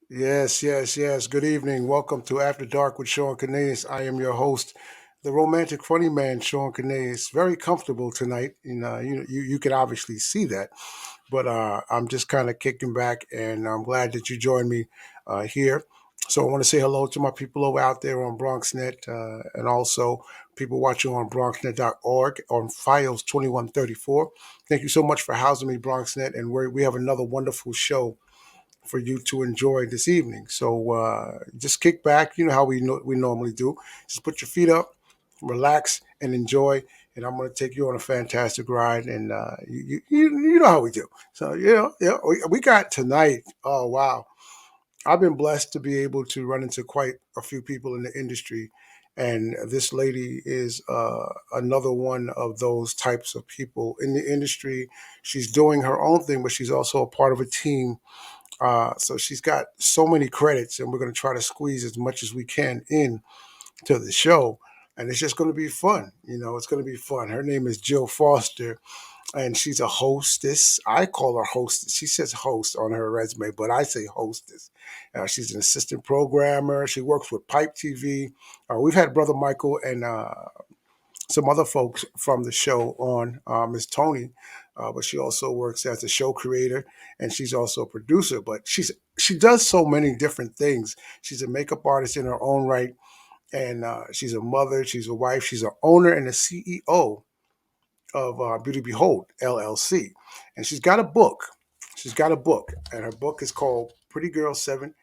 Yes, yes, yes. Good evening. Welcome to After Dark with Shawn Cornelius. I am your host, the romantic funny man, Shawn Cornelius. Very comfortable tonight. You can obviously see that, but I'm just kind of kicking back, and I'm glad that you joined me here. So I want to say hello to my people over out there on BronxNet, and also people watching on BronxNet.org on Files 2134. Thank you so much for housing me, BronxNet, and we have another wonderful show for you to enjoy this evening. So just kick back. You know how we normally do. Just put your feet up, relax, and enjoy. And I'm going to take you on a fantastic ride. And you know how we do. So we got tonight. Oh wow! I've been blessed to be able to run into quite a few people in the industry. And this lady is another one of those types of people in the industry. She's doing her own thing, but she's also a part of a team, so she's got so many credits, and we're going to try to squeeze as much as we can in to the show. And it's just going to be fun. It's going to be fun. Her name is Jill Foster, and she's a hostess. I call her hostess. She says host on her resume, but I say hostess. She's an assistant programmer. She works with Pipe TV. We've had Brother Michael and some other folks from the show on, Miss Tony, but she also works as a show creator, and she's also a producer. But she does so many different things. She's a makeup artist in her own right, and she's a mother, she's a wife, she's an owner and a CEO of Beauty Behold LLC, and she's got a book. She's got a book, and her book is called Pretty Girl Seven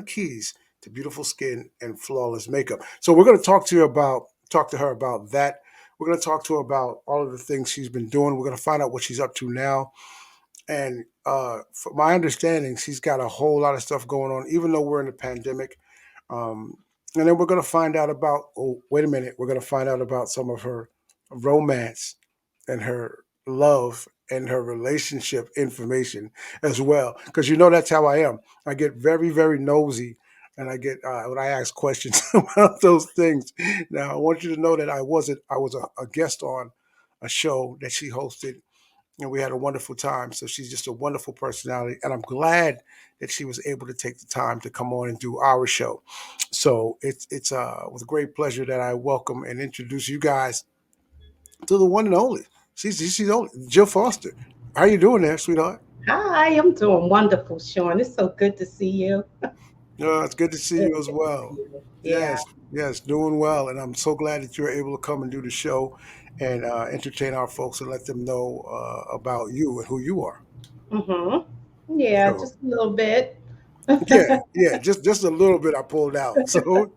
Keys to Beautiful Skin and Flawless Makeup. So we're going to talk to her about that. We're going to talk to her about all of the things she's been doing. We're going to find out what she's up to now. And from my understanding, she's got a whole lot of stuff going on, even though we're in a pandemic. Um, and then we're going to find out about, oh, wait a minute, we're going to find out about some of her romance and her love and her relationship information as well. Because that's how I am. I get very, very nosy, and I get when I ask questions about those things. Now, I want you to know that I was a guest on a show that she hosted, and we had a wonderful time. So she's just a wonderful personality, and I'm glad that she was able to take the time to come on and do our show. So it's with great pleasure that I welcome and introduce you guys to the one and only. She's only Jill Foster. How you doing there, sweetheart? Hi, I'm doing wonderful, Sean. It's so good to see you. It's good to see Really you as good to see well. you. Yeah. Yes, yes, doing well, and I'm so glad that you're able to come and do the show and entertain our folks and let them know about you and who you are. Yeah, So just a little bit. yeah, just a little bit I pulled out. So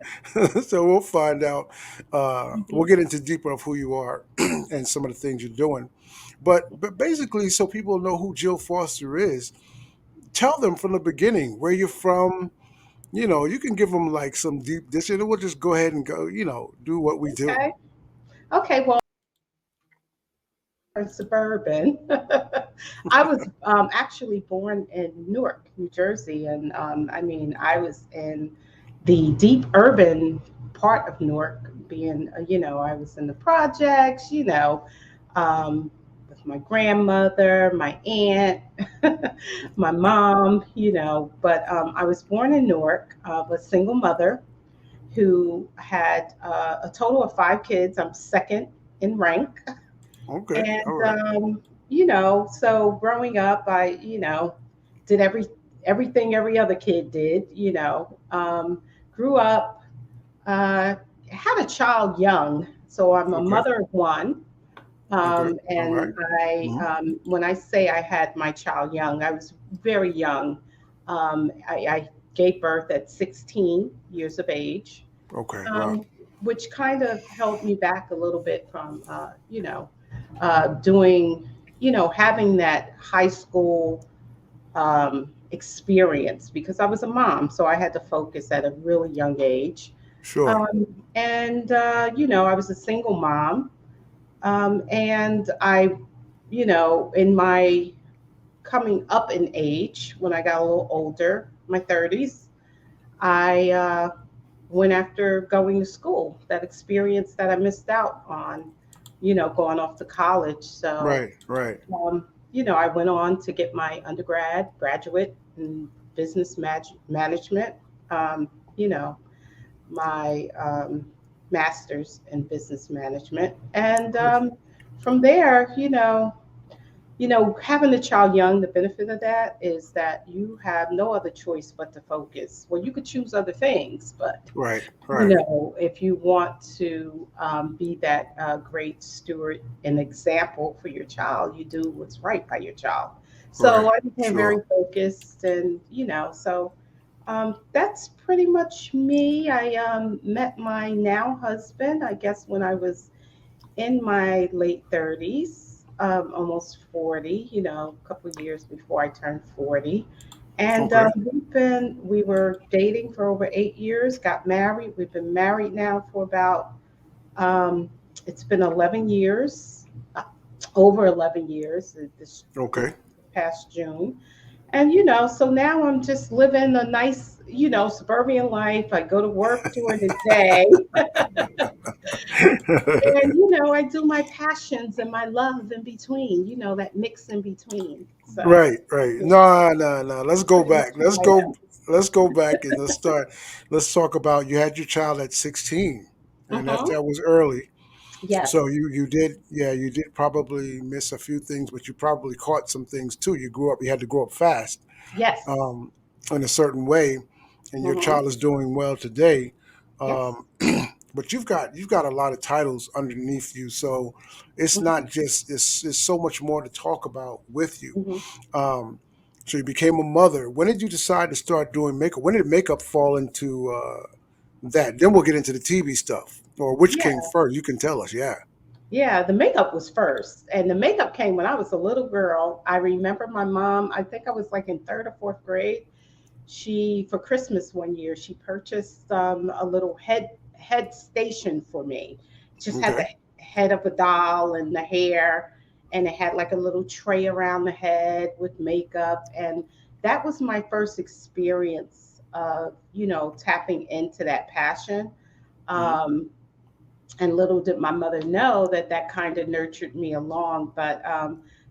so we'll find out. We'll get into deeper of who you are and some of the things you're doing. But basically, so people know who Jill Foster is, tell them from the beginning where you're from. You can give them like some deep dish, and we'll just go ahead and go. Do what we do. Okay. Okay. Well, I'm suburban. I was actually born in Newark, New Jersey, and I mean, I was in the deep urban part of Newark, being, I was in the projects, um, with my grandmother, my aunt, my mom, but I was born in Newark, a single mother who had a total of 5 kids. I'm second in rank. Okay, all And right. so growing up, I did everything every other kid did. Grew up, had a child young, so I'm a Okay, mother of one. okay, all And right. Mhm. when I say I had my child young, I was very young. I gave birth at 16 years of age, Okay, wow. um, which kind of held me back a little bit from, doing, having that high school experience, because I was a mom, so I had to focus at a really young age. Sure. And I was a single mom, and I, in my coming up in age, when I got a little older, my 30s, I went after going to school, that experience that I missed out on, going off to college. So, Right, right. I went on to get my undergrad, graduate in business management. Um, you know, my master's in business management, and Okay. from there, having a child young, the benefit of that is that you have no other choice but to focus. Well, you could choose other things, but Right. Right. if you want to be that great steward and example for your child, you do what's right by your child. Right. So I became very Sure. focused, and so that's pretty much me. I met my now husband, I guess, when I was in my late 30s, almost 40, a couple of years before I turned 40. And Okay. we were dating for over 8 years, got married. We've been married now for about, um, it's been 11 years, over 11 years this Okay. past June. And, so now I'm just living a nice, suburban life. I go to work during the day. And I do my passions and my love in between, that mix in between. So Right. Right. yeah, No. No. No. Let's that's go pretty back. much who Let's I go. am. Let's go back and let's start. Let's talk about you had your child at 16, and Hmm. that was early. So Yes, you did, yeah, you did probably miss a few things, but you probably caught some things too. You had to grow up fast, yes, um, in a certain way, and your hmm, child is doing well today. yes, Um, but you've got a lot of titles underneath you, so it's hmm, not just it's so much more to talk about with you. hmm. Um, so you became a mother. When did you decide to start doing makeup? When did makeup fall into that? Then we'll get into the TV stuff, or which came Yeah, first. You can tell us. Yeah. yeah. The makeup was first, and the makeup came when I was a little girl. I remember my mom. I think I was like in third or fourth grade. She for Christmas one year she purchased a little head station for me. It just had Okay. the head of a doll and the hair, and it had like a little tray around the head with makeup, and that was my first experience of tapping into that passion. Hmm. Um, and little did my mother know that that kind of nurtured me along. But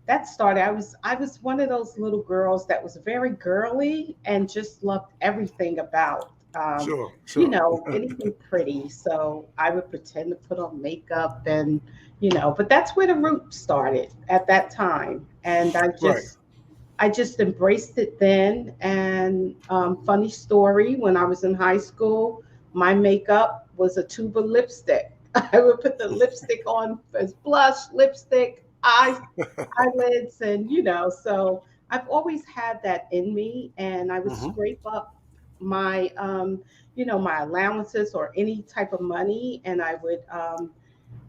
that started. I was one of those little girls that was very girly and just loved everything about Sure. Sure. anything pretty. So I would pretend to put on makeup and but that's where the root started at that time, and I Right. just. I just embraced it then. And funny story, when I was in high school, my makeup was a tube of lipstick. I would put the lipstick on as blush, lipstick, eyelids, and so I've always had that in me, and I would Hmm. scrape up my my allowances or any type of money, and I would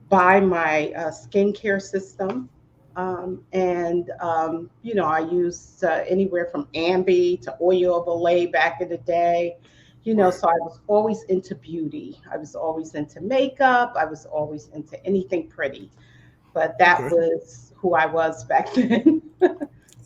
buy my skincare system. And I used anywhere from Ambi to Oil of Olay back in the day. Right. So I was always into beauty. I was always into makeup. I was always into anything pretty. But that Okay. was who I was back then.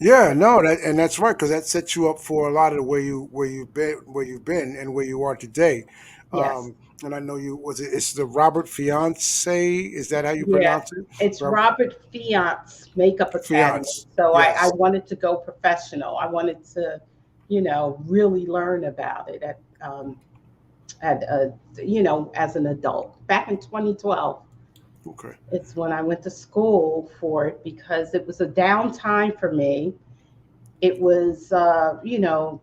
Yeah. No. And that's right because that sets you up for a lot of the where you've been, and where you are today. Yes. And I know you was it. It's the Robert Fiance. Is that how you Yeah, pronounce it? it's Robert Robert Fiat's Makeup Academy. Fiance. So I Yes. wanted to go professional. I wanted to, really learn about it as an adult. Back in 2012, Okay. it's when I went to school for it because it was a downtime for me. It was,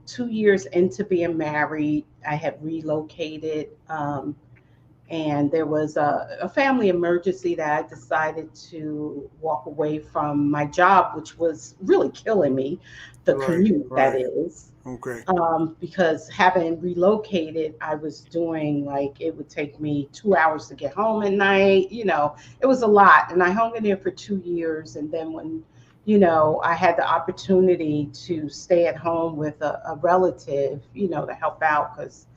2 years into being married. I had relocated. And there was a family emergency that I decided to walk away from my job, which was really killing me, the Right. commute, that Right. is. Okay. Because having relocated, I was doing like it would take me 2 hours to get home at night. It was a lot. And I hung in there for 2 years. And then when, I had the opportunity to stay at home with a relative, to help out because,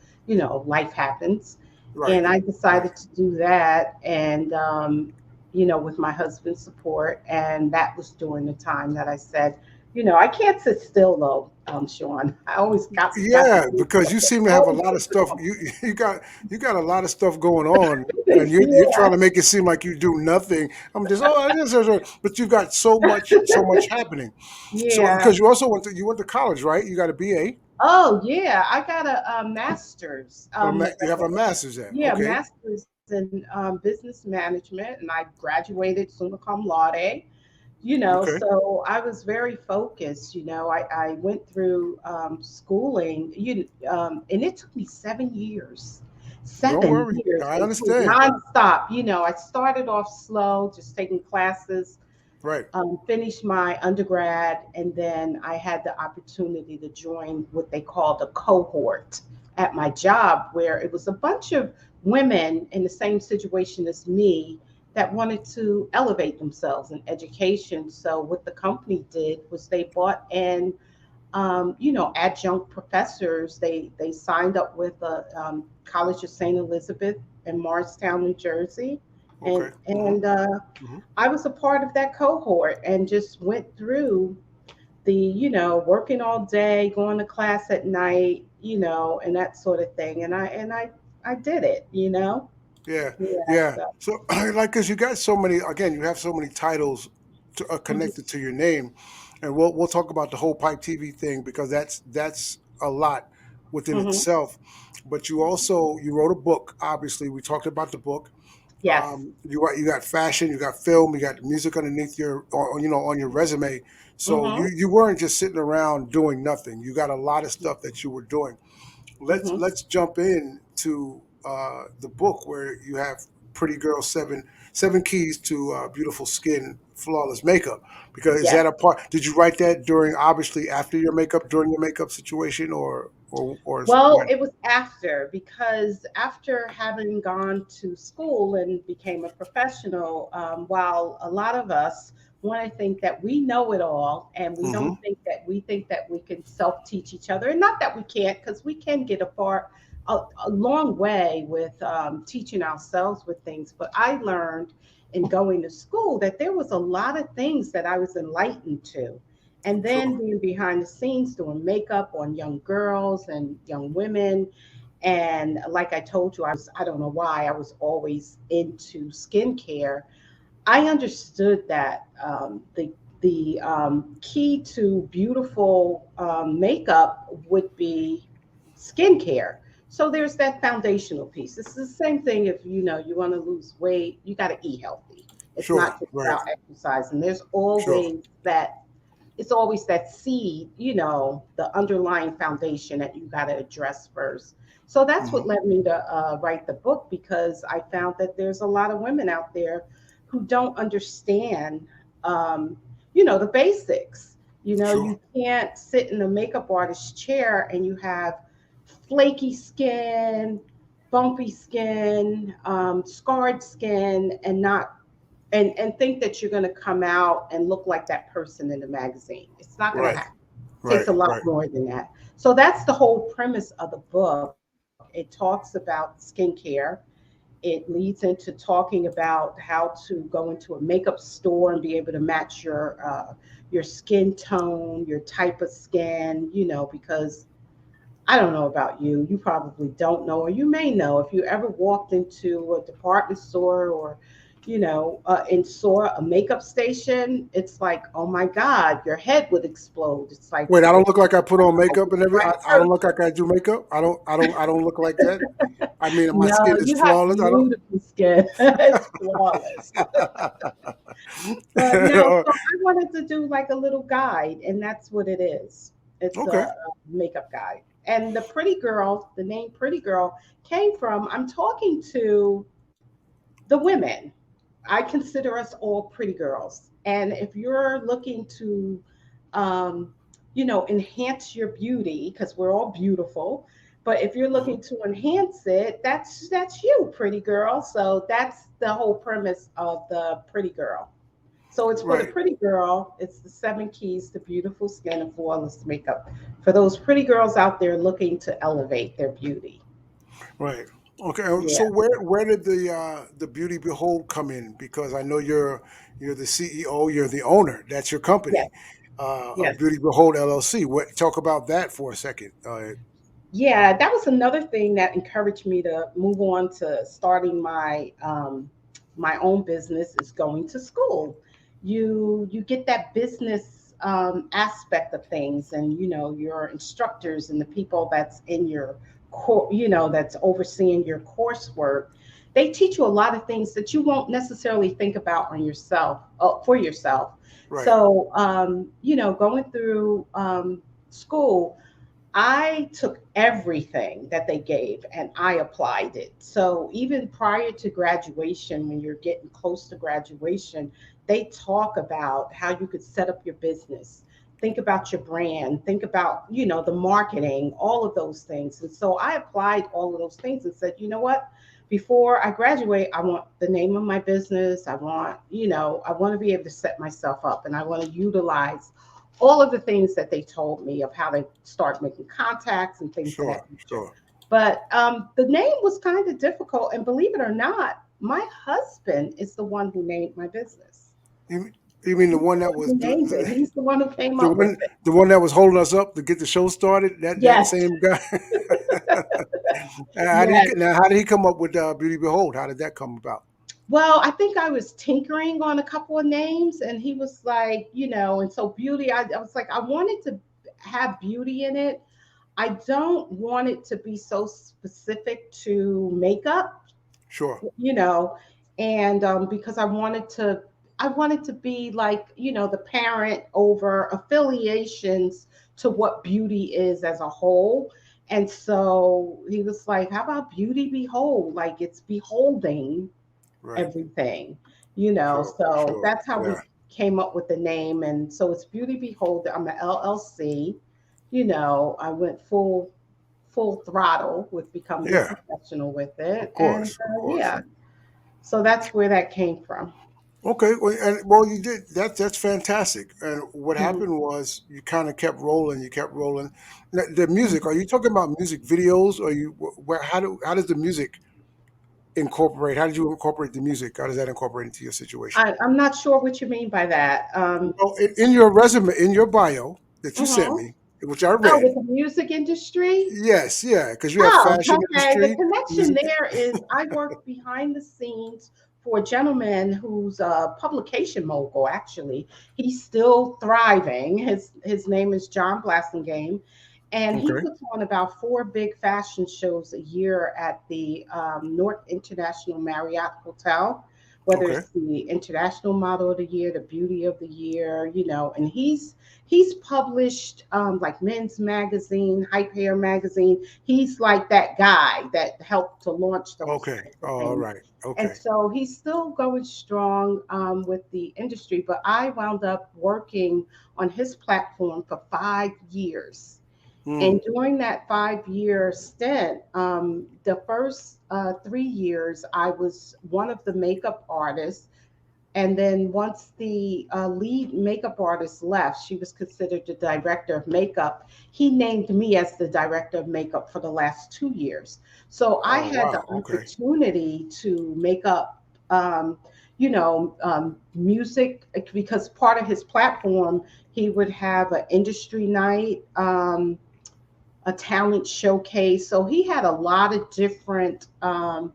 life happens. Right. And I Right. decided to do that. And, with my husband's support. And that was during the time that I said, I can't sit still though, Sean. I always got to Yeah, do because you something. seem to have a Always lot of something stuff. else. You got a lot of stuff going on, and you're Yeah, trying to make it seem like you do nothing. I'm just but you've got so much happening. So yeah, because you also went to college, right? You got a BA. Oh yeah, I got a master's. You have a master's at? Yeah, Okay. master's in business management, and I graduated summa cum laude. Okay. So I was very focused. I went through schooling, and it took me 7 years. Don't seven worry. years. I It was understand. nonstop. I started off slow, just taking classes, Right. finished my undergrad, and then I had the opportunity to join what they called a cohort at my job, where it was a bunch of women in the same situation as me that wanted to elevate themselves in education. So what the company did was they brought in, adjunct professors. They signed up with the College of St. Elizabeth in Morristown, New Jersey, and Okay. and Hmm. I was a part of that cohort and just went through working all day, going to class at night, and that sort of thing. And I did it. Yeah. Yeah. Yeah. So. So, like, cause you got so many. Again, you have so many titles Mhm. connected to your name, and we'll talk about the whole Pipe TV thing because that's a lot within Mhm. itself. But you wrote a book. Obviously, we talked about the book. Yes. You got fashion, you got film, you got music underneath your, or, on your resume. So Mhm. you weren't just sitting around doing nothing. You got a lot of stuff that you were doing. Let's Mhm. let's jump in to the book where you have Pretty Girl, seven keys to beautiful skin, flawless makeup. Because is that Yes. a part? Did you write that during, obviously, after your makeup, during your makeup situation, or Well, when? it was after, because after having gone to school and became a professional, while a lot of us want to think that we know it all, and Hmm. we think that we can self teach each other, and not that we can't, because we can get a long way with teaching ourselves with things. But I learned in going to school that there was a lot of things that I was enlightened to. And then Sure. being behind the scenes doing makeup on young girls and young women. And like I told you, I don't know why, I was always into skincare. I understood that the key to beautiful makeup would be skincare. So there's that foundational piece. It's the same thing if you want to lose weight, you got to eat healthy. It's Sure. not just Right. about exercise. And there's Sure. always that seed, the underlying foundation that you got to address first. So that's Hmm. what led me to write the book, because I found that there's a lot of women out there who don't understand, um, the basics. Sure. You can't sit in a makeup artist's chair and you have flaky skin, bumpy skin, scarred skin, and think that you're going to come out and look like that person in the magazine. It's not going to Right. happen. It takes Right. a lot Right. more than that. So that's the whole premise of the book. It talks about skincare. It leads into talking about how to go into a makeup store and be able to match your skin tone, your type of skin, because I don't know about you. You probably don't know, or you may know. If you ever walked into a department store, or, and saw a makeup station, it's like, oh my God, your head would explode. It's like Wait, I you're don't look like I put on makeup and the everything. right I don't look person. like I do makeup. I don't look like that. I mean, my skin No, is you have flawless. I don't. beautiful skin. It's flawless. But no, so I wanted to do like a little guide, and that's what it is. It's Okay. a makeup guide. And the pretty girl, the name Pretty Girl, came from I'm talking to the women. I consider us all pretty girls. And if you're looking to, um, enhance your beauty, because we're all beautiful, but if you're Hmm. looking to enhance it, that's you, pretty girl. So that's the whole premise of the Pretty Girl. So it's for the Right. pretty girl. It's the seven keys to beautiful skin and flawless makeup for those pretty girls out there looking to elevate their beauty. Right. Okay. Yeah. So where did the Beauty Behold come in? Because I know you're the CEO, you're the owner. That's your Yes. company, of Yes. Beauty Behold LLC. Talk about that for a second. Yeah, that was another thing that encouraged me to move on to starting my own business, is going to school. You get that business aspect of things, and your instructors and the people that's in your that's overseeing your coursework, they teach you a lot of things that you won't necessarily think about on yourself, for yourself. Right. So going through school, I took everything that they gave and I applied it. So even prior to graduation, when you're getting close to graduation, they talk about how you could set up your business, think about your brand, think about, the marketing, all of those things. And so I applied all of those things and said, you know what? Before I graduate, I want the name of my business. I want to be able to set myself up, and I want to utilize all of the things that they told me of how to start making contacts and things of that Sure. nature. Sure. But the name was kind of difficult. And believe it or not, my husband is the one who named my business. You, you mean the He's one the that one was who named it. He's the one who came the up with one it. the one that was holding us up to get the show started? That Yes, same guy. yes. How did he come up with Beauty Behold? How did that come about? Well, I think I was tinkering on a couple of names, and he was like, and so beauty, I was like, I wanted to have beauty in it. I don't want it to be so specific to makeup, Sure. you know, and because I wanted to be like, the parent over affiliations to what beauty is as a whole. And so he was like, how about beauty behold? Like it's beholding Right. everything, Sure. so Sure. that's how we Yeah. came up with the name. And so it's Beauty Behold. I'm an LLC. I went full throttle with becoming a Yeah. professional with it. Of And course. Of course. yeah, so that's where that came from. Okay, you did that's fantastic. And what Mhm. happened was you kind of kept rolling, you kept rolling. Now, the music, Mhm. are you talking about music videos, or where how does the music incorporate? How did you incorporate the music? How does that incorporate into your situation? I'm not sure what you mean by that. Well, in your resume, in your bio that you sent Mhm. me, which I Oh, read, with the music industry. yes, yeah, because you have Oh, fashion okay. The industry, connection music. there is I work behind the scenes for a gentleman who's a publication mogul, actually. He's still thriving. His name is John Blassingame. And he Okay, puts on about four big fashion shows a year at the North International Marriott Hotel, whether okay, it's the International Model of the Year, the Beauty of the Year, and he's published like Men's Magazine, Hype Hair Magazine. He's like that guy that helped to launch those okay. types of Oh, all things. right. And Okay. so he's still going strong with the industry, but I wound up working on his platform for 5 years. Hmm. And during that 5 year stint, the first 3 years, I was one of the makeup artists. And then once the lead makeup artist left, she was considered the director of makeup. He named me as the director of makeup for the last 2 years. So I Oh, had the wow. Okay. opportunity to make up, music, because part of his platform, he would have an industry night, a talent showcase. So he had a lot of different uh,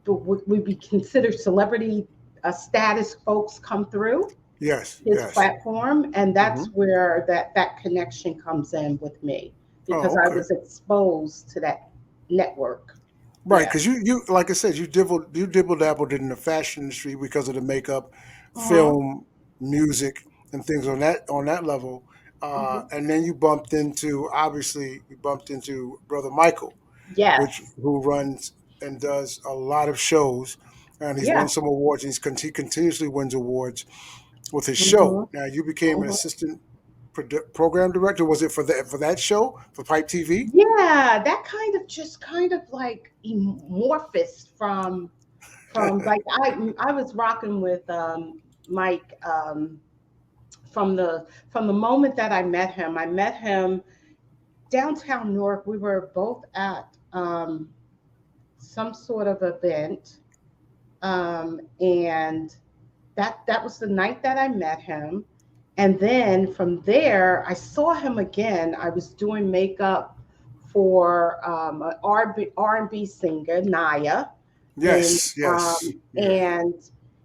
would be considered celebrity status folks come through Yes. his Yes. platform, and Hmm. that's where that connection comes in with me, because Oh, I okay. was exposed to that network. Right, Yeah. because you like I said, you dibble dabbled in the fashion industry because of the makeup, Uh-huh. film, music, and things on that level, Hmm. and then you bumped into brother Michael, which Yes. who runs and does a lot of shows, and he's Yeah. won some awards. He continuously wins awards with his show. Hmm. Now you became an Hmm. assistant program director. Was it for that show for Pipe TV? Yeah, that kind of like amorphous from like I was rocking with Mike, from the moment that I met him downtown Newark. We were both at some sort of event, and that was the night that I met him. And then from there, I saw him again. I was doing makeup for an R&B singer, Naya, and Yes, yes, yeah. and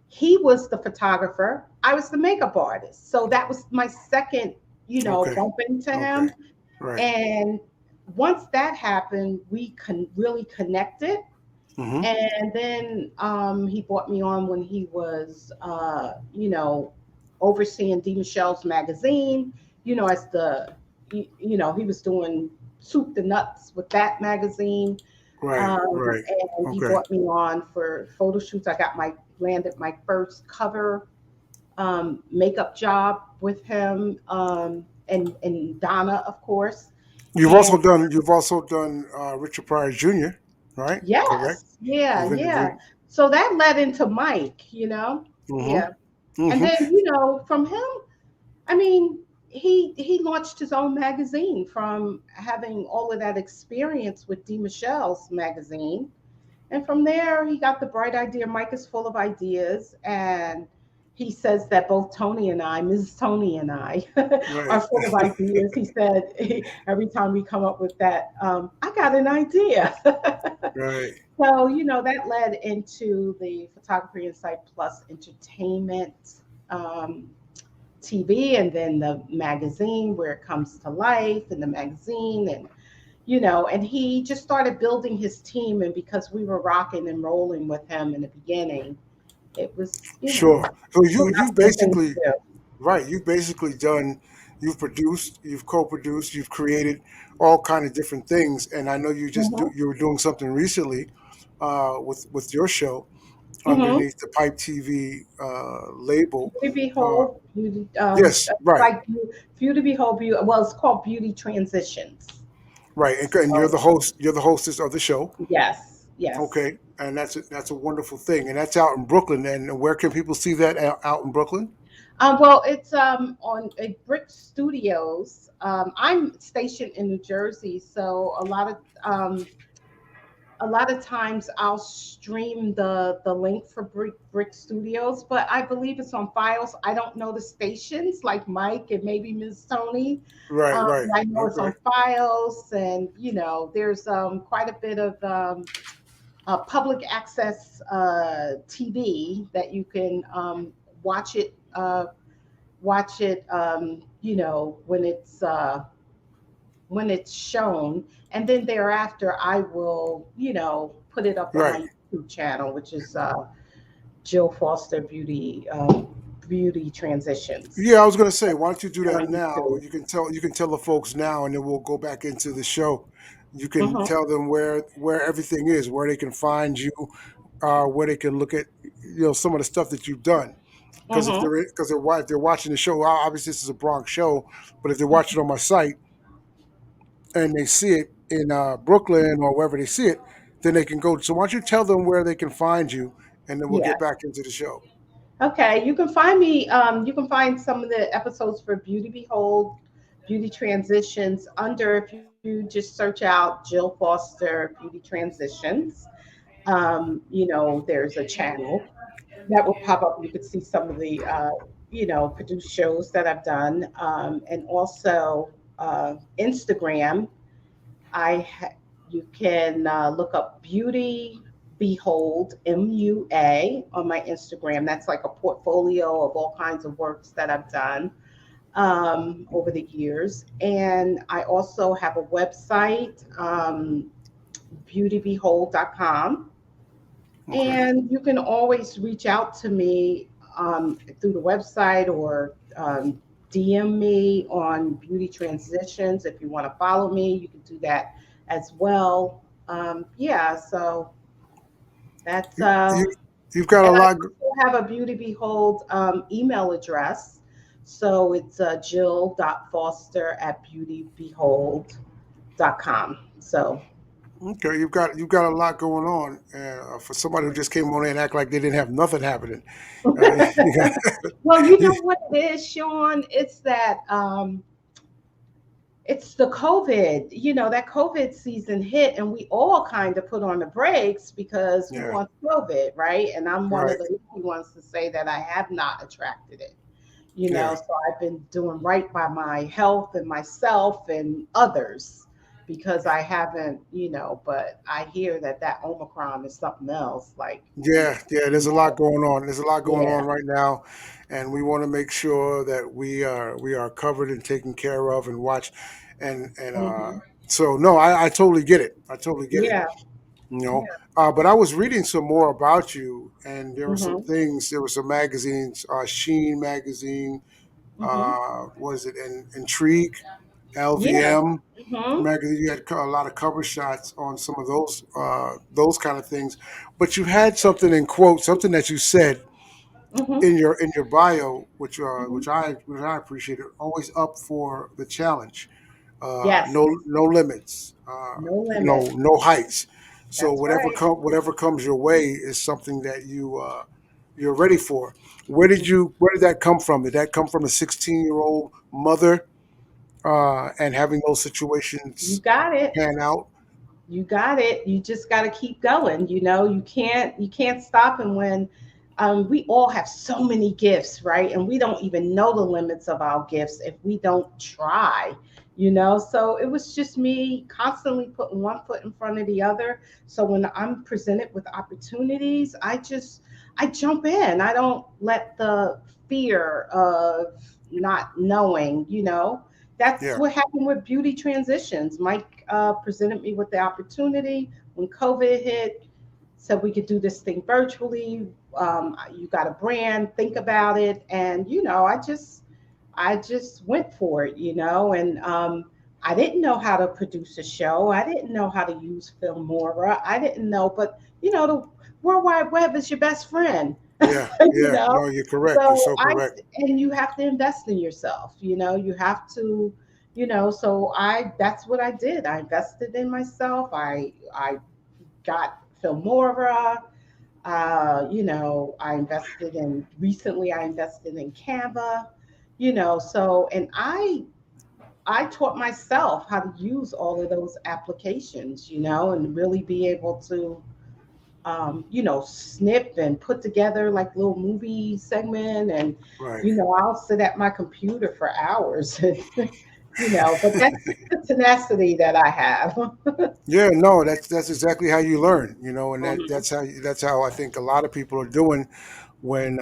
he was the photographer. I was the makeup artist. So that was my second, Okay. bump into Okay. him. Right. And once that happened, we really connected. Mm-hmm. And then he brought me on when he was, overseeing D. Michelle's magazine, as he was doing soup to nuts with that magazine. Right. Right. And he Okay. brought me on for photo shoots. Landed my first cover makeup job with him, and Donna, of course. And You've also done Richard Pryor Jr. Right? Correct. yes, You've yeah, yeah. interviewed. So that led into Mike. Yeah. Mm-hmm. And Mm-hmm. then, from him, I mean, he launched his own magazine from having all of that experience with D. Michelle's magazine. And from there, he got the bright idea. Mike is full of ideas. And he says that both Tony and I, Mrs. Tony and I, Right. are full of ideas. He said every time we come up with that, I got an idea. Right. So, that led into the Photography Insight Plus Entertainment um, TV, and then the magazine where it comes to life, and the magazine. And he just started building his team. And because we were rocking and rolling with him in the beginning, it was, Sure. So a you've lot of good things basically to do. right. You've produced, you've co-produced, you've created all kind of different things. And I know Mm-hmm. you were doing something recently with your show Mm-hmm. underneath the Pipe TV label. Beauty Uh, Behold, beauty, yes. Right. like Beauty Behold, beauty. Well, it's called Beauty Transitions. Right. And you're So the host. You're the hostess of the show. yes, yes. Okay. And that's a wonderful thing. And that's out in Brooklyn. And where can people see that out in Brooklyn? Well, it's on a Brick Studios. I'm stationed in New Jersey, so a lot of times I'll stream the link for Brick Studios, but I believe it's on Files. I don't know the stations like Mike and maybe Ms. Tony. Right. Right. I know it's Okay. on Files, and there's quite a bit of public access TV that you can watch it. When it's shown, and then thereafter I will put it up on Right. my YouTube channel, which is Jill Foster Beauty Transitions Yeah, I was gonna say, why don't you do that on now? YouTube. You can tell the folks now, and then we'll go back into the show. You can Hmm. tell them where everything is, where they can find you, where they can look at some of the stuff that you've done. Because Hmm. if they're watching the show, obviously this is a Bronx show, but if they're watching on my site and they see it in Brooklyn or wherever they see it, then they can go. So why don't you tell them where they can find you, and then we'll Yeah. get back into the show. Okay. You can find me. You can find some of the episodes for Beauty Behold, Beauty Transitions under, if you just search out Jill Foster Beauty Transitions. There's a channel that will pop up. You could see some of the produced shows that I've done, and also Instagram. You can look up Beauty Behold MUA on my Instagram. That's like a portfolio of all kinds of works that I've done over the years. And I also have a website, beautybehold.com. Okay. And you can always reach out to me through the website, or DM me on Beauty Transitions. If you want to follow me, you can do that as well. Yeah, so that's, You, you've got a and I lot. also have a Beauty Behold email address. So it's jill.foster at beautybehold.com. So, Okay, you've got a lot going on. For somebody who just came on in and act like they didn't have nothing happening, you got, well, you you, know what it is, Sean? It's the COVID, that COVID season hit, and we all kind of put on the brakes because who yeah, wants COVID, right? And I'm one right, of the lucky ones to say that I have not attracted it, yeah, so I've been doing right by my health and myself and others, because I haven't, but I hear that Omicron is something else. Like, Yeah, yeah. you There's a lot know, going on. There's a lot going yeah. on right now, and we want to make sure that we are covered and taken care of and watched. And Hmm. so no, I totally get it. I totally get it. Yeah. You know, Yeah. but I was reading some more about you, and there were some Hmm. things. There were some magazines, Sheen magazine. Hmm. Was it Intrigue, Yeah. LVM Hmm. magazine? You had a lot of cover shots on some of those kind of things. But you had something in quote, something that you said Hmm. in your bio, which Hmm. which I appreciated. Always up for the challenge. Yes. No limits. No limit. No heights. So That's right. whatever comes your way is something that you're ready for. Where did that come from? Did that come from a 16-year-old mother and having those You situations got it. pan out? You got it. You just got to keep going. You can't stop. And when we all have so many gifts, right? And we don't even know the limits of our gifts if we don't try. So it was just me constantly putting one foot in front of the other. So when I'm presented with opportunities, I jump in. I don't let the fear of not knowing, that's Yeah, what happened with beauty transitions. Mike presented me with the opportunity when COVID hit, said we could do this thing virtually. You got a brand, think about it, and I just went for it, and I didn't know how to produce a show. I didn't know how to use Filmora. I didn't know, but the World Wide Web is your best friend, yeah, you yeah. know. No, you're correct. You're So so correct. and you have to invest in yourself. You have to, So that's what I did. I invested in myself. I got Filmora. I invested in recently. I invested in Canva. So and I taught myself how to use all of those applications. And really be able to snip and put together like little movie segment. And, Right. I'll sit at my computer for hours, but that's the tenacity that I have. Yeah, no, that's exactly how you learn, and Hmm. that's how I think a lot of people are doing when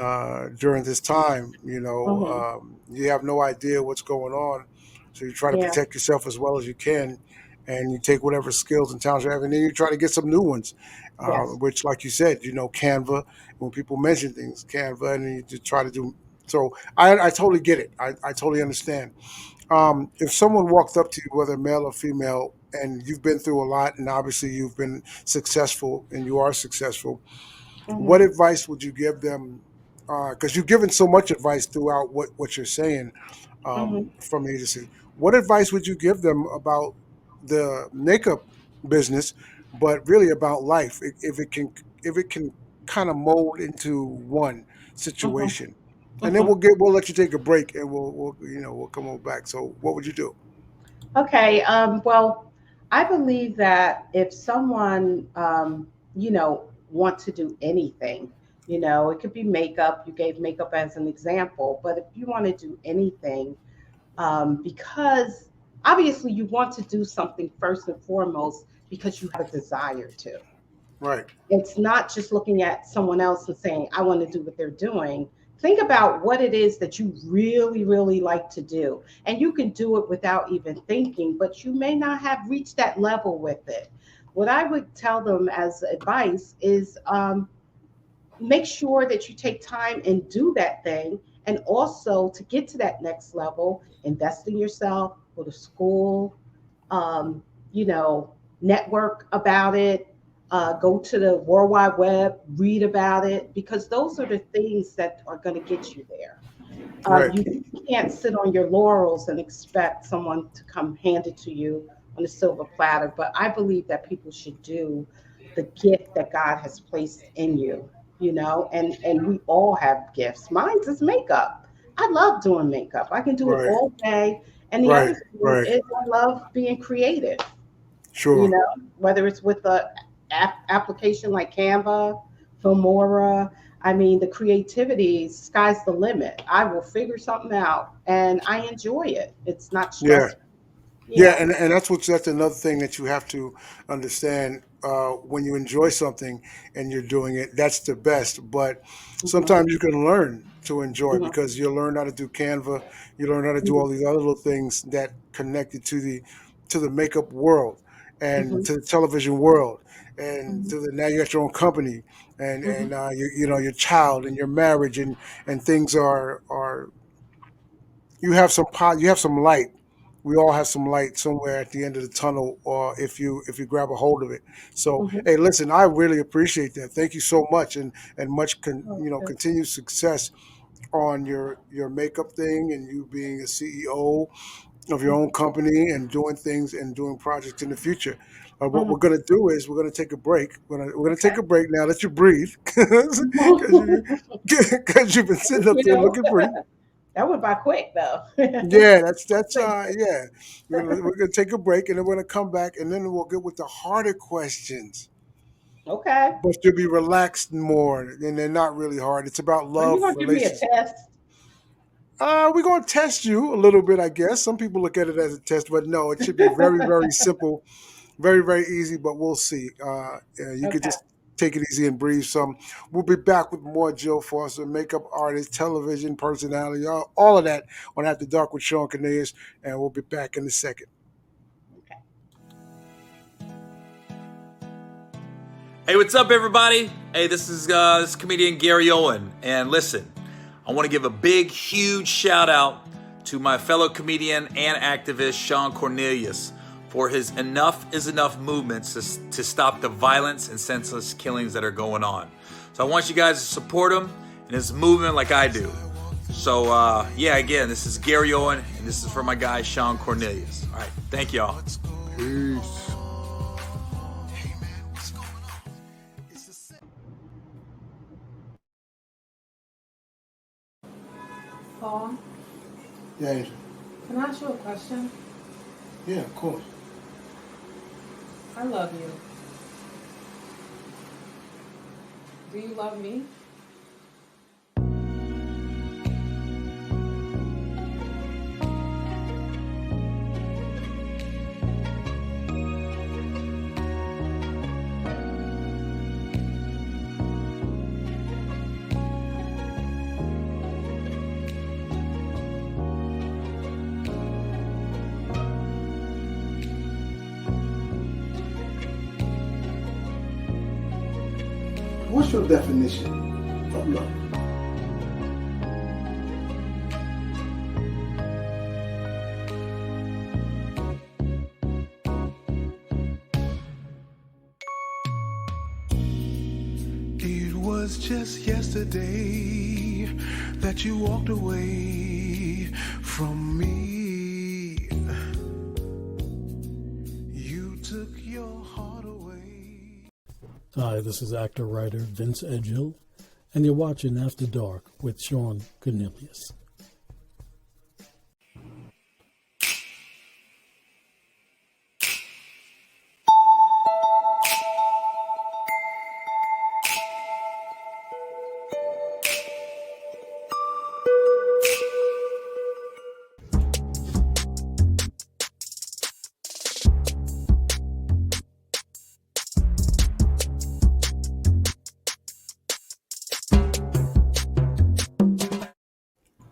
during this time, Hmm. you have no idea what's going on, so you try to Yeah. protect yourself as well as you can, and you take whatever skills and talents you have, and then you try to get some new ones, Yes. which, like you said, Canva. When people mention things, Canva, and then you just try to do. So I totally get it. I totally understand. If someone walked up to you, whether male or female, and you've been through a lot, and obviously you've been successful, and you are successful, what Hmm. advice would you give them? Because you've given so much advice throughout what you're saying Hmm. from agency. What advice would you give them about the makeup business, but really about life, if it can kind of mold into one Hmm. situation? And then Hmm. we'll let you take a break, and we'll come on back. So what would you do? Okay. Well, I believe that if someone, want to do anything, it could be makeup. You gave makeup as an example, but if you want to do anything, because obviously you want to do something first and foremost because you have a desire to. Right, It's not just looking at someone else and saying, I want to do what they're doing. Think about what it is that you really, really like to do. And you can do it without even thinking, but you may not have reached that level with it. What I would tell them as advice is make sure that you take time and do that thing. And also to get to that next level, invest in yourself, go to school, um, you know, network about it, go to the World Wide Web, read about it, because those are the things that are going to get you there. right, You can't sit on your laurels and expect someone to come hand it to you on a silver platter. But I believe that people should do the gift that God has placed in you, and we all have gifts. Mine is makeup. I love doing makeup. I can do it right, all day. And the right, other thing right. is I love being creative, you Sure. know, whether it's with a application like Canva, Filmora. I mean, the creativity, sky's the limit. I will figure something out and I enjoy it. It's not Yeah. stressful. Yeah, Yeah. and that's another thing that you have to understand. When you enjoy something and you're doing it, that's the best. But Mhm. sometimes you can learn to enjoy Mhm. because you learn how to do Canva, you learn how to do Mhm. all these other little things that connected to the makeup world and Mhm. to the television world and Mhm. to the now you got your own company Mhm. and you know your child and your marriage and things are you have some light. We all have some light somewhere at the end of the tunnel, or if you grab a hold of it. So, Mhm. hey, listen, I really appreciate that. Thank you so much, and Oh, good. continued success on your makeup thing and you being a CEO of your own company and doing things and doing projects in the future. What we're Mhm. gonna do is we're gonna take a break. We're gonna take Okay. a break now. Let you breathe, because you because you've been sitting up You there know, looking pretty. that went by quick though. Yeah, that's Thank yeah. We're gonna take a break and then we're gonna come back and then we'll get with the harder questions. you. Okay. But you'll be relaxed more and they're not really hard. It's about Are you love, gonna give me a relations. test? We're gonna test you a little bit, I guess. Some people look at it as a test, but no, it should be very, very simple, very, very easy. But we'll see. Yeah, you could Okay. just take it easy and breathe some. We'll be back with more Jill Foster, makeup artist, television personality, all of that on After Dark with Shawn Cornelius, and we'll be back in a second. Okay. Hey, what's up, everybody? Hey, this is comedian Gary Owen, and listen, I want to give a big, huge shout out to my fellow comedian and activist Shawn Cornelius for his Enough is Enough movements to stop the violence and senseless killings that are going on. So I want you guys to support him in his movement like I do. So yeah, again, this is Gary Owen, and this is for my guy Shawn Cornelius. All right, thank y'all. Peace. Paul, Yeah, Angel. can I ask you a question? Yeah, of course. I love you. Do you love me? What's your definition of love? It was just yesterday that you walked away from me. You took your heart away. Hi, this is actor writer Vince Edgill, and you're watching After Dark with Shawn Cornelius.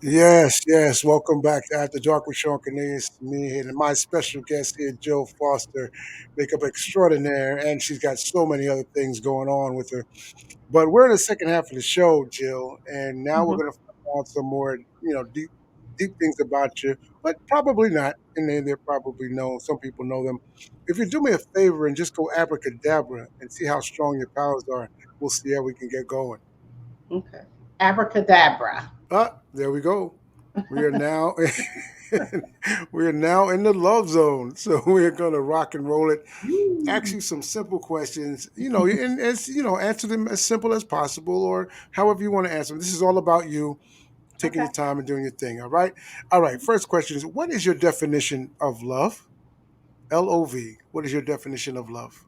Yes, yes. Welcome back to After Dark with Sean Cornelius. Me and my special guest here, Jill Foster, makeup extraordinaire, and she's got so many other things going on with her. But we're in the second half of the show, Jill, and now we're Mhm. going to find out some more, deep things about you, but probably not. And they're probably know. Some people know them. If you do me a favor and just go abracadabra and see how strong your powers are, we'll see how we can get going. Okay. Abracadabra. There we go. We are now we are now in the love zone. So we're gonna rock and roll it. Ask Woo. you some simple questions, and as answer them as simple as possible or however you want to answer them. This is all about you taking Okay. your time and doing your thing. All right. All right. First question is, what is your definition of love? LOV. What is your definition of love?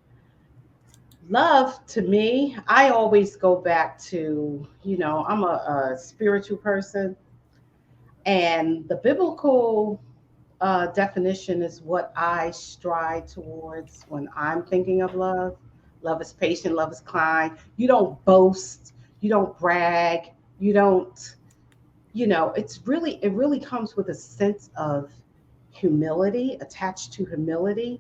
Love to me, I always go back to, I'm a spiritual person, and the biblical definition is what I strive towards when I'm thinking of love. Love is patient, love is kind. You don't boast, you don't brag, you don't, it really comes with a sense of humility, attached to humility.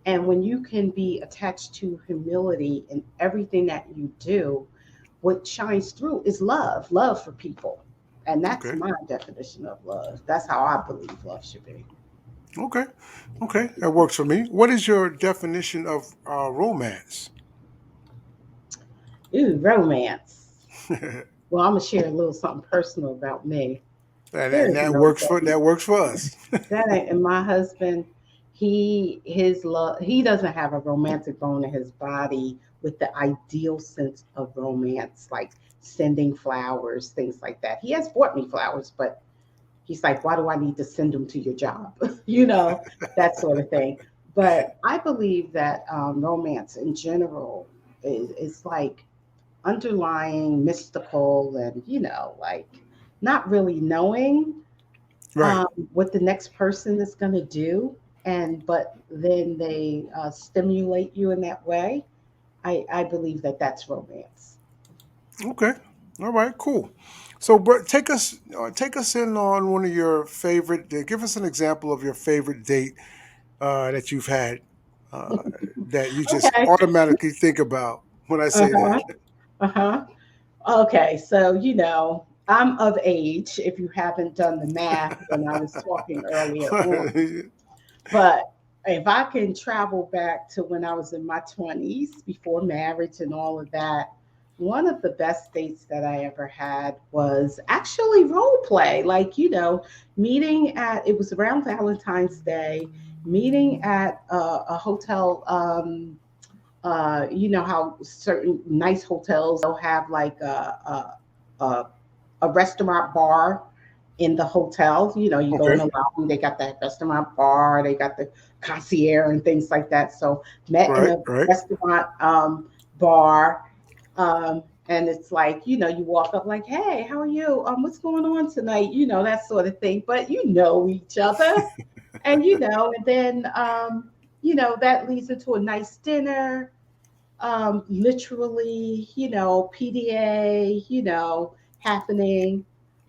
And when you can be attached to humility in everything that you do, what shines through is love for people. And that's Okay. my definition of love. That's how I believe love should be. Okay. Okay. That works for me. What is your definition of romance? Ooh, romance. and Well, I'm gonna share a little something personal about me. There and is no romance. that works for us. That ain't, and my husband, his love, he doesn't have a romantic bone in his body with the ideal sense of romance, like sending flowers, things like that. He has bought me flowers, but he's like, why do I need to send them to your job? That sort of thing. But I believe that romance in general is like underlying mystical and, like not really knowing Right. what the next person is going to do. And, but then they stimulate you in that way. I believe that that's romance. Okay. All right. Cool. So, but take us in on one of your favorite. Give us an example of your favorite date that you've had uh, that you just Okay. automatically think about when I say that. Uh-huh. Uh-huh. Okay, so I'm of age if you haven't done the math when I was talking earlier on. But if I can travel back to when I was in my 20s before marriage and all of that, one of the best dates that I ever had was actually role play. Like, meeting at, it was around Valentine's Day, meeting at a hotel. You know how certain nice hotels they'll have like a, a restaurant bar in the hotel. You go in Okay. the lobby, they got that restaurant bar, they got the concierge and things like that. So met in Right. a Right. restaurant bar. And it's like, you walk up like, hey, how are you? What's going on tonight? That sort of thing. But you know each other. And and then that leads into a nice dinner, literally, PDA, happening.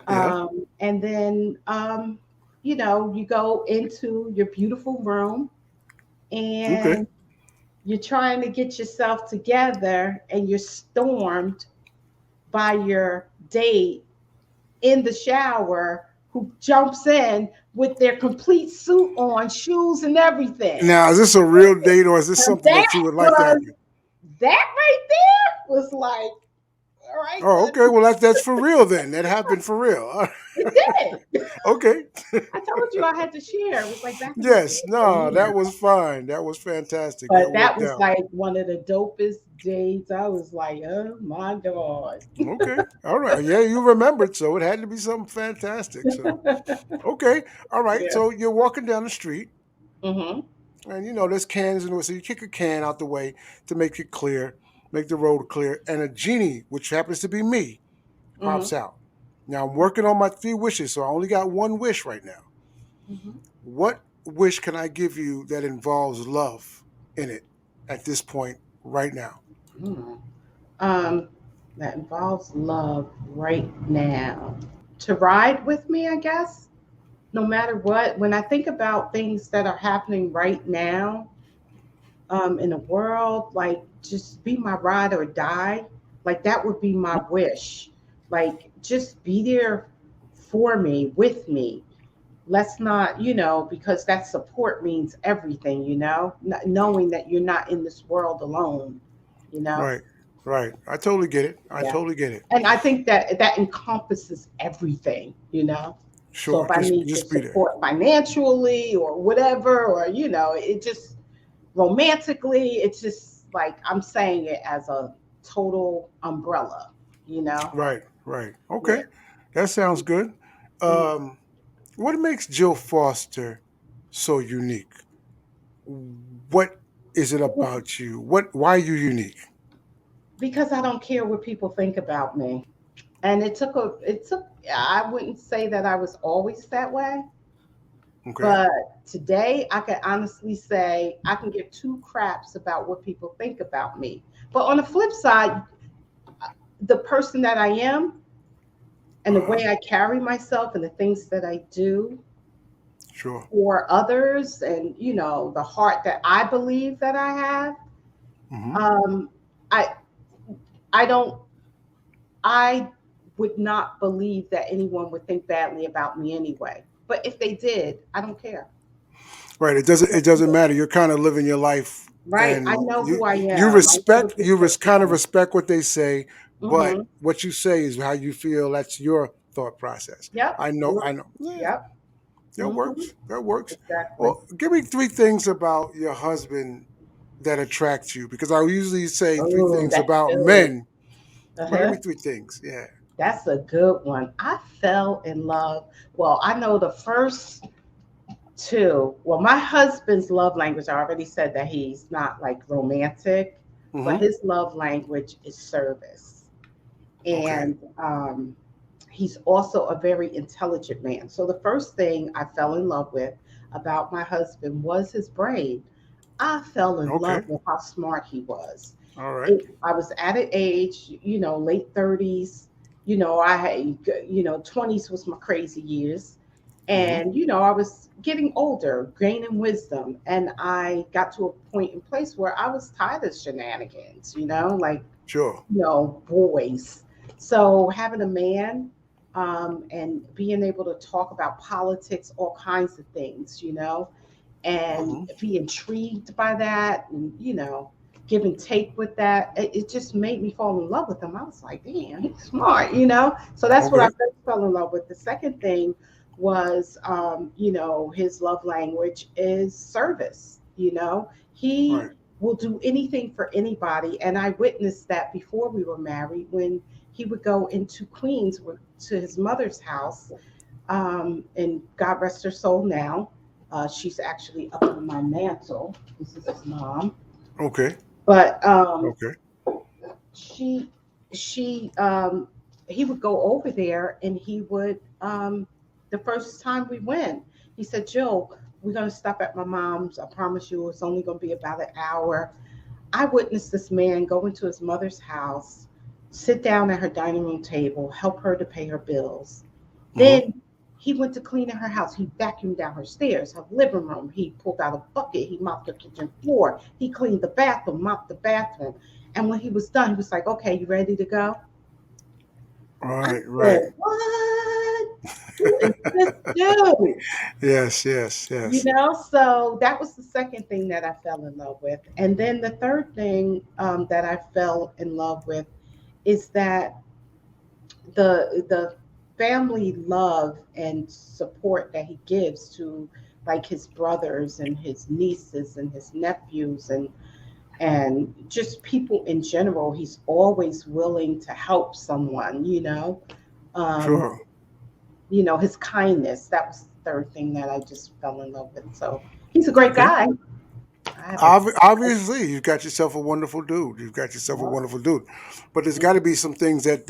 Yeah. And then, you go into your beautiful room Okay. and you're trying to get yourself together and you're stormed by your date in the shower who jumps in with their complete suit on, shoes and everything. Now, is this a real date or is this something That that you would like to was happen? that right there was like, all right, Oh, good. okay. Well, that's for real then. That happened for real. It did. Okay. I told you I had to share. It was like back in the day. Yes. So, No, that was fine. That was fantastic. That But that worked was out. like one of the dopest dates. I was like, oh my God. Okay. All right. Yeah, you remembered, so it had to be something fantastic. So, okay. All right. Yeah. So you're walking down the street, Mm-hmm. and there's cans in the way. So you kick a can out the way to make it clear, make the road clear, and a genie, which happens to be me, Mm-hmm. pops out. Now I'm working on my 3 wishes, so I only got one wish right now. Mm-hmm. What wish can I give you that involves love in it at this point right now? Mm-hmm. Um, that involves love right now. To ride with me, I guess. No matter what, when I think about things that are happening right now, in the world, like just be my ride or die. Like that would be my wish. Like just be there for me, with me. Let's not, because that support means everything, knowing that you're not in this world alone, you know? Right, right. I totally get it. I Yeah. totally get it. And I think that that encompasses everything. So if Sure, I just need to just be there. support financially or whatever, or, it just romantically, it's just like I'm saying it as a total umbrella, you know? Right, right. Okay, Yeah. that sounds good. Mhm. Um, what makes Jill Foster so unique? What is it about you? Why are you unique? Because I don't care what people think about me. And it took, I wouldn't say that I was always that way, Okay. But today, I can honestly say I can give two craps about what people think about me. But on the flip side, the person that I am and the Uh-huh. way I carry myself and the things that I do Sure. for others, and the heart that I believe that I have, Hmm. um, I I don't I would not believe that anyone would think badly about me anyway. But if they did, I don't care. Right. It doesn't matter. You're kind of living your life, Right? I and know you who I you am. I know respect what this you person kind of is. respect what they say, but Mm-hmm. what you say is how you feel. That's your thought process. Yep. I know. I know. Yeah, Yep. that Mm-hmm. works. That works. Exactly. Well, give me three things about your husband that attract you, because I usually say three Oh, things that's about good. men. But give Uh-huh. me three things. Yeah. That's a good one. I fell in love. Well, I know the first two. Well, my husband's love language, I already said that he's not like romantic, but Hmm. his love language is service. Okay. And he's also a very intelligent man. So the first thing I fell in love with about my husband was his brain. I fell in Okay. love with how smart he was. All right. I was at an age, late 30s. I had, 20s was my crazy years. Hmm. And, I was getting older, gaining wisdom. And I got to a point in place where I was tired of shenanigans, like, Sure. boys. So having a man, and being able to talk about politics, all kinds of things, and Hmm. be intrigued by that, and give and take with that, it just made me fall in love with him. I was like, damn, he's smart. So that's what I Okay. first fell in love with. The second thing was, his love language is service. He Right. will do anything for anybody, and I witnessed that before we were married when he would go into Queens to his mother's house, and God rest her soul now. She's actually up on my mantle. This is his mom. Okay. But Okay. she, she, he would go over there, and he would, the first time we went, he said, Jill, we're going to stop at my mom's. I promise you, it's only going to be about an hour. I witnessed this man go into his mother's house, sit down at her dining room table, help her to pay her bills. Hmm. Then he went to cleaning her house. He vacuumed down her stairs, her living room. He pulled out a bucket. He mopped the kitchen floor. He cleaned the bathroom, mopped the bathroom. And when he was done, he was like, okay, you ready to go? I Right. Right. said, what? Who is this dude? Yes. Yes. Yes. So that was the second thing that I fell in love with. And then the third thing, that I fell in love with is that the family love and support that he gives to, like, his brothers and his nieces and his nephews, and just people in general. He's always willing to help someone. Um, Sure. his kindness. That was the third thing that I just fell in love with. So he's a great Okay. guy. I have a Obviously, you've got yourself a wonderful dude. You've got yourself a yeah. wonderful dude. But there's got to be some things that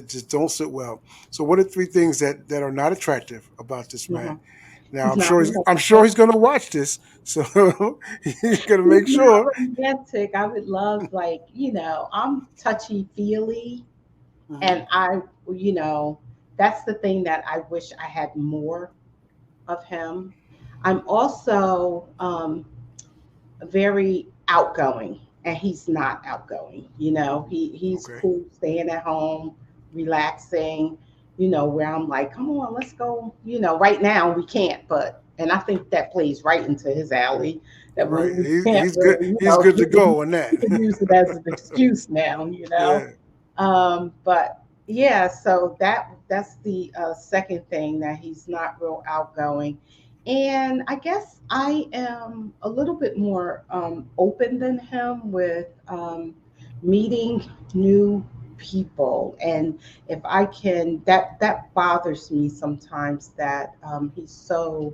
just don't sit well. So, what are three things that are not attractive about this man? Mhm. Now, He's I'm not sure romantic. he's going to watch this, so he's going to He's make not sure. romantic. I would love, like, I'm touchy feely, Hmm. and you know, that's the thing that I wish I had more of him. I'm also, very outgoing, and he's not outgoing. He's Okay. cool staying at home, relaxing. Where I'm like, come on, let's go. Right now we can't, but and I think that plays right into his alley. That we, Right. we can't He's good. really, He's good to he can, go on that. he can use it as an excuse now. Yeah. But yeah, so that's the second thing, that he's not real outgoing. And I guess I am a little bit more, open than him with, meeting new people. And if I can, that bothers me sometimes, that, he's so,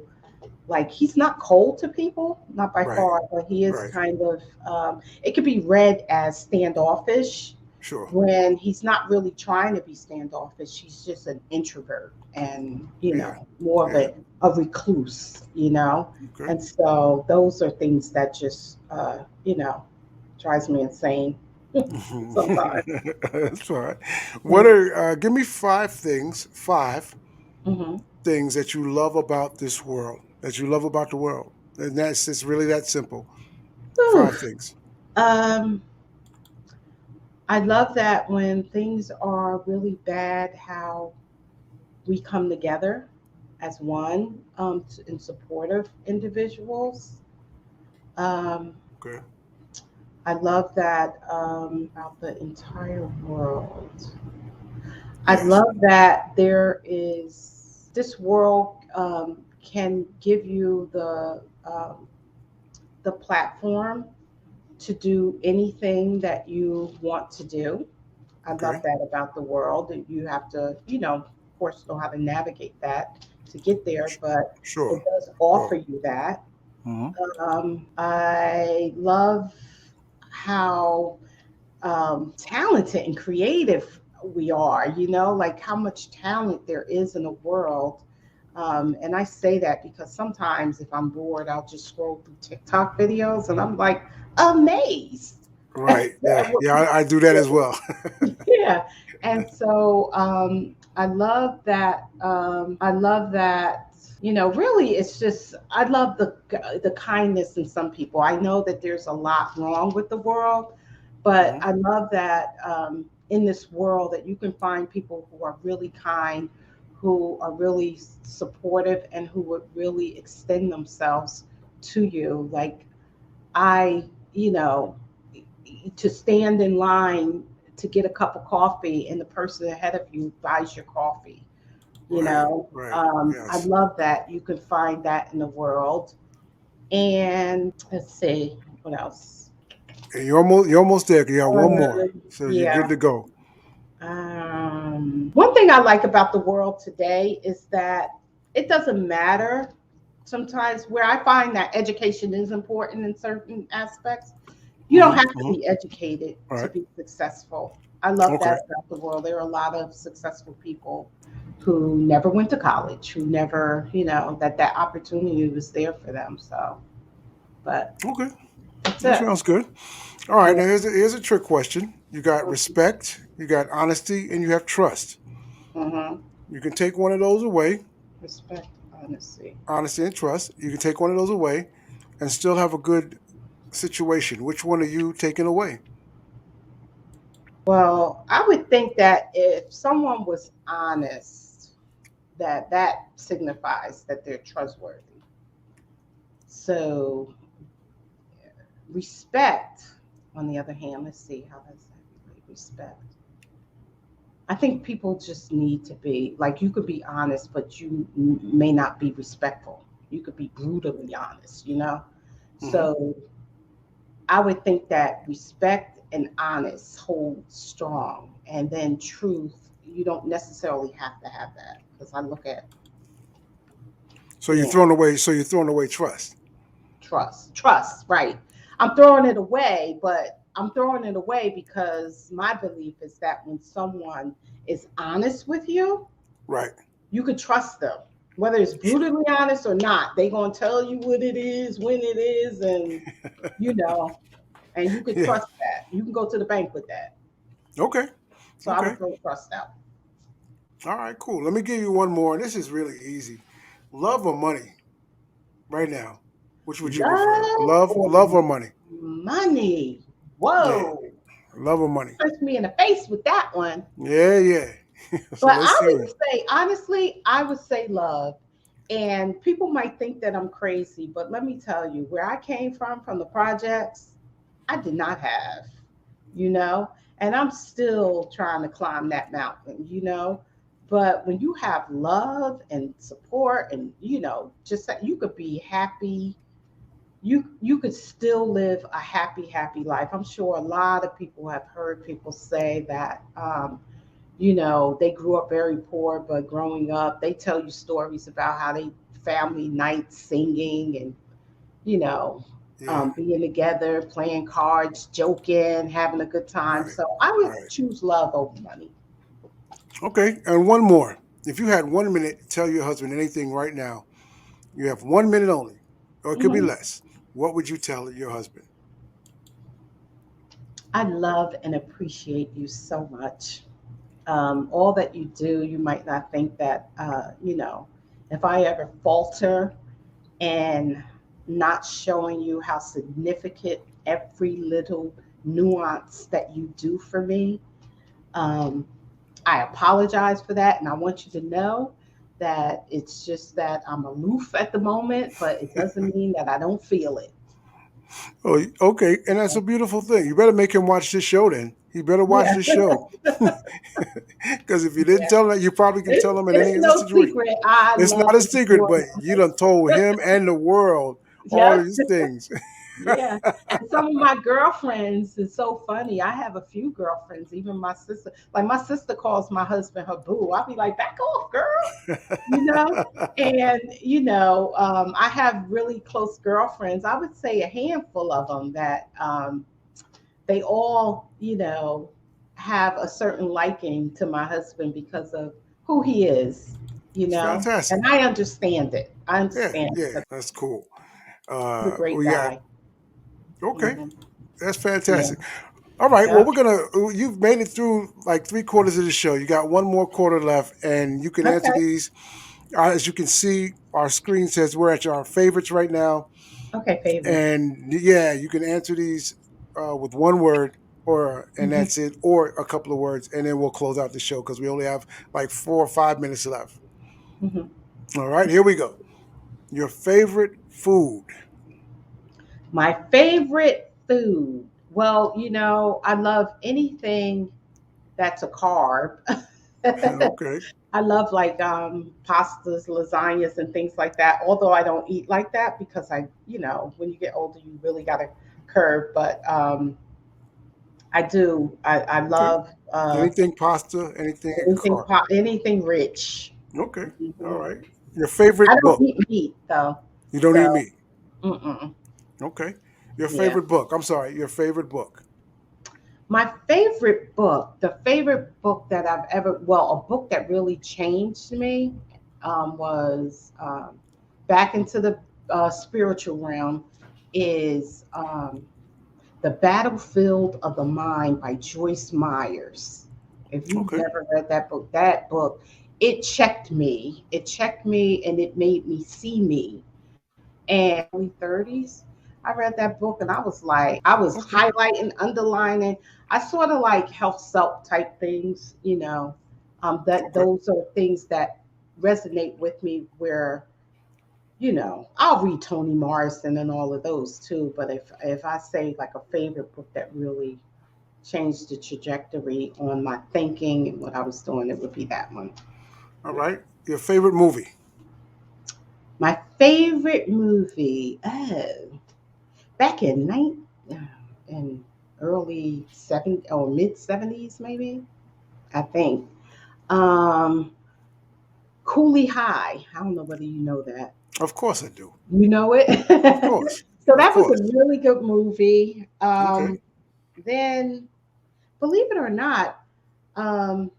like, he's not cold to people, not by Right. far, but he is Right. kind of, it could be read as standoffish. Sure. when he's not really trying to be standoffish. He's just an introvert and, Yeah. more of Yeah. a recluse, Okay. And so those are things that just, drives me insane sometimes. That's all right. What Mm-hmm. are give me five Mm-hmm. things that you love about this world, that you love about the world, and that's it's really that simple. Five things. Um, I love that when things are really bad, how we come together as one, in supportive individuals. Um, Okay. I love that, about the entire world. I Yes. love that this world, can give you the platform to do anything that you want to do. I love Okay. that about the world. And you have to, of course, know how to navigate that to get there, but Sure. it does offer Sure. you that. Hmm. I love how, talented and creative we are, like how much talent there is in the world. And I say that because sometimes if I'm bored, I'll just scroll through TikTok videos and I'm like amazed Right. at Yeah. what Yeah. people I do that as do. well. Yeah. And so, I love that. Really, it's just I love the kindness in some people. I know that there's a lot wrong with the world, but Hmm. I love that, in this world that you can find people who are really kind, who are really supportive, and who would really extend themselves to you. Like I, you know, to stand in line to get a cup of coffee and the person ahead of you buys your coffee. Right. Right. I Yes. love that you can find that in the world. And let's see, what else? And you're almost there. You got one more, so you're Yeah. good to go. One thing I like about the world today is that it doesn't matter sometimes where I find that education is important in certain aspects. You don't Hmm. have to Hmm. be educated All to right. be successful. I love Okay. that about the world. There are a lot of successful people who never went to college, who never, that opportunity was there for them. So, but Okay. that's That it. sounds good. All right. Yeah. Now here's a trick question. You got respect, you got honesty, and you have trust. Mm-hmm. You can take one of those away, Respect, honesty. honesty and trust. You can take one of those away, and still have a good situation. Which one are you taking away? Well, I would think that if someone was honest, that signifies that they're trustworthy. So respect, on the other hand, let's see how does that relate? Respect. I think people just need to be like you could be honest, but you may not be respectful. You could be brutally honest. Hmm. So I would think that respect and honest hold strong, and then truth. You don't necessarily have to have that because I look at So you're being throwing away. So you're throwing away trust. trust, right? I'm throwing it away, but I'm throwing it away because my belief is that when someone is honest with you, Right. you could trust them. Whether it's brutally honest or not, they gonna tell you what it is, when it is, and you know, and you could Yeah. trust that. You can go to the bank with that. Okay. So I Okay. would throw trust out. All right. Cool. Let me give you one more. This is really easy. Love or money? Right now, which would you prefer? Love or Love or money? money? Yeah. Whoa. Love or money? Punch me in the face with that one. Yeah. Yeah. So But let's I see. would say, honestly, I would say love. And people might think that I'm crazy, but let me tell you, where I came from the projects, I did not have, you know, and I'm still trying to climb that mountain. But when you have love and support and, just that you could be happy, you could still live a happy life. I'm sure a lot of people have heard people say that, they grew up very poor, but growing up, they tell you stories about how they family nights singing and, you know, Yeah. being together, playing cards, joking, having a good time. Right. So I would Right. choose love over money. Okay. And one more. If you had 1 minute to tell your husband anything right now, you have 1 minute only, or it could be Mhm. less. What would you tell your husband? I love and appreciate you so much. All that you do, you might not think that, if I ever falter and not showing you how significant every little nuance that you do for me, um, I apologize for that. And I want you to know that it's just that I'm aloof at the moment, but it doesn't mean that I don't feel it. Oh, okay. And that's a beautiful thing. You better make him watch this show then. He better watch Yeah. this show. Because if you didn't Yeah. tell him that, you probably can tell him in It's any other no situation. secret. I It's love not a and secret, adore but my you done told him and the world all husband. of these things. Yeah. And some of my girlfriends, it's so funny. I have a few girlfriends, even my sister. Like my sister calls my husband her boo. I'll be like, back off, girl. You know? And, I have really close girlfriends. I would say a handful of them that they all, have a certain liking to my husband because of who he is, It's fantastic. and I understand it. I Yeah, understand it yeah, because that's cool. he's a great We got guy. okay. Hmm. That's Yeah. fantastic. All right. Well, Yep. we're gonna. You've made it through like 3/4 of the show. You got one more quarter left, and you can answer Okay. these. As you can see, our screen says we're at our favorites right now, Okay, favorites. and yeah, you can answer these with one word, and Hmm. that's it, or a couple of words, and then we'll close out the show because we only have like 4 or 5 minutes left. Hmm. All right, here we go. Your favorite food. My favorite food. Well, I love anything that's a carb. Okay. I love like pastas, lasagnas, and things like that. Although I don't eat like that because when you get older, you really got to curb. But I do. I Okay. love Anything pasta, anything carb. anything rich. Okay. All Mhm. right. Your I favorite don't book. eat meat though, You don't eat so meat. mm-mm. Okay. Your Yeah. favorite book. I'm sorry. Your favorite book. My favorite book, the favorite book that I've ever, well, a book that really changed me was back into the spiritual realm is The Battlefield of the Mind by Joyce Myers. If you've Okay. never read that book, it checked me. It checked me and it made me see me. And early 30s, I read that book and I was like, I was Okay. highlighting, underlining. I sort of like health self type things, that Okay. those are things that resonate with me where, I'll read Toni Morrison and all of those too. But if I say like a favorite book that really changed the trajectory on my thinking and what I was doing, it would be that one. All Yeah. right. Your favorite movie. My favorite movie, back in early 70s or mid 70s, maybe, I think. Um, Cooley High. I don't know whether you know that. Of course I do. You know it? Of course. So Of that was a course. really good movie. Okay. Then, believe it or not, um,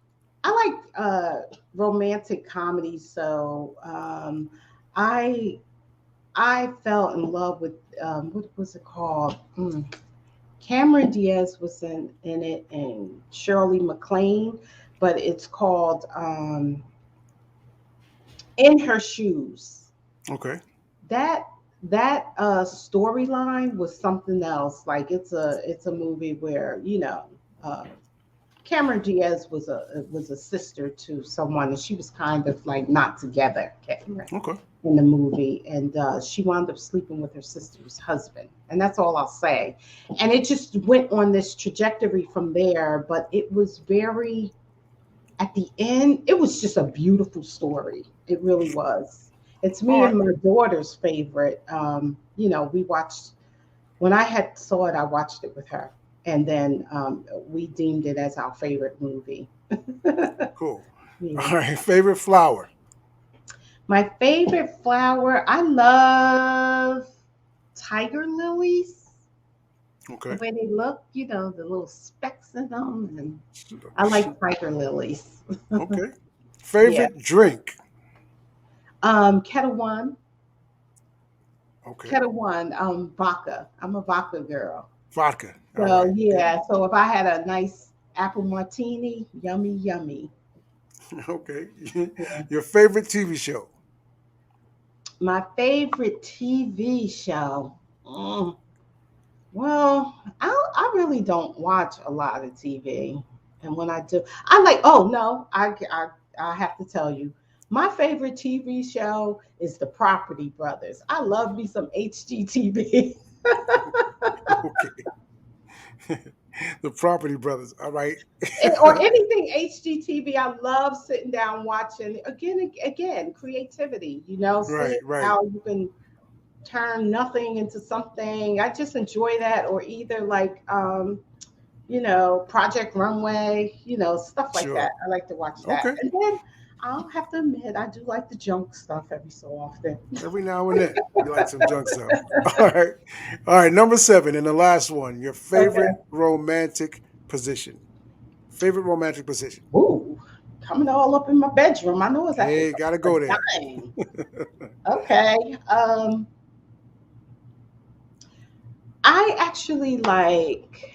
I like romantic comedies. So I I fell in love with what was it called? Cameron Diaz was in it and Shirley MacLaine, but it's called In Her Shoes. Okay. That storyline was something else. Like it's a movie where uh, Cameron Diaz was a sister to someone, and she was kind of like not together, Cameron, Okay. in the movie, and she wound up sleeping with her sister's husband, and that's all I'll say. And it just went on this trajectory from there, but it was very at the end, it was just a beautiful story. It really was. It's All me right. and my daughter's favorite. We watched when I had saw it. I watched it with her, and then we deemed it as our favorite movie. Cool. Yeah. All right. Favorite flower. My favorite flower. I love. tiger lilies. The Okay. way they look, the little specks in them, and I like tiger lilies. Okay. Yeah. Favorite drink? Kettle One, Okay. Kettle One, vodka. I'm a vodka girl. Vodka. All So right. yeah, so if I had a nice apple martini, yummy, yummy. Okay. Yeah. Your favorite TV show? My favorite TV show. Mm, well, I really don't watch a lot of TV, and when I do, I like. Oh no, I have to tell you, my favorite TV show is The Property Brothers. I love me some HGTV. Okay. The Property Brothers. All right. Or anything HGTV. I love sitting down watching again creativity. Right. Seeing Right. how you can turn nothing into something. I just enjoy that, or either like Project Runway, stuff like Sure. that. I like to watch that. Okay. And then I'll have to admit, I do like the junk stuff every so often. Every now and then, you like some junk stuff. All right. All right. Number 7, and the last one. Your favorite Okay. romantic position? Favorite romantic position? Ooh, coming all up in my bedroom. I know it's after Hey, gotta go there. dying. Okay. I actually like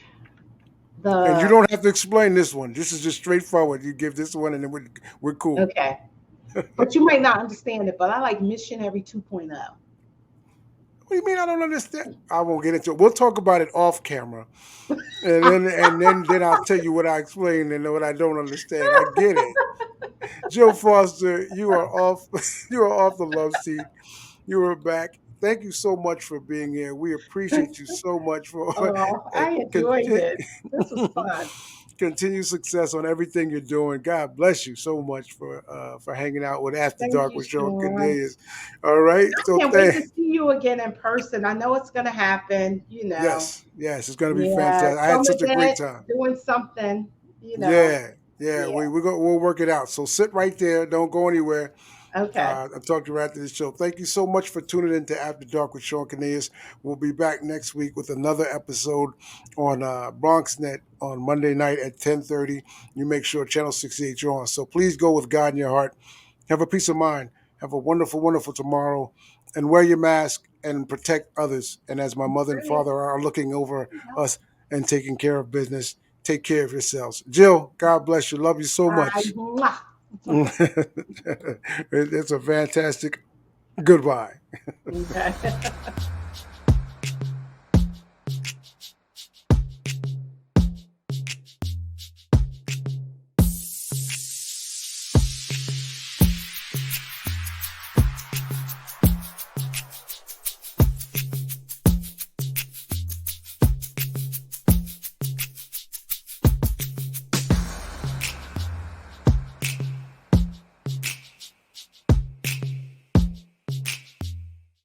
And you the don't have to explain this one. This is just straightforward. You give this one, and then we're cool. okay, but you might not understand it, but I like Missionary 2.0. What do you mean? I don't understand. I won't get into it. We'll talk about it off camera, and then I'll tell you what I explained and what I don't understand. I get it. Jill Foster, you are off. You are off the love seat. You are back. Thank you so much for being here. We appreciate you so much for Oh, and I enjoyed it. This was fun. continued success on everything you're doing. God bless you so much for hanging out with After Thank Dark you, with Sean Sean. Cornelius. All right. I So can't wait to see you again in person. I know it's going to happen. yes, it's gonna be Yeah, fantastic. I had some such a great event, time. doing something. Yeah, yeah. Yeah. We'll work it out. So sit right there. Don't go anywhere. Okay. I'll talk to you after the show. Thank you so much for tuning in to After Dark with Sean Cornelius. We'll be back next week with another episode on BronxNet on Monday night at 10:30. You make sure Channel 68 you're on. So please go with God in your heart. Have a peace of mind. Have a wonderful, wonderful tomorrow. And wear your mask and protect others. And as my mother and Great. father are looking over us and taking care of business, take care of yourselves. Jill, God bless you. Love you so much. Mwah. It's a fantastic goodbye. Okay.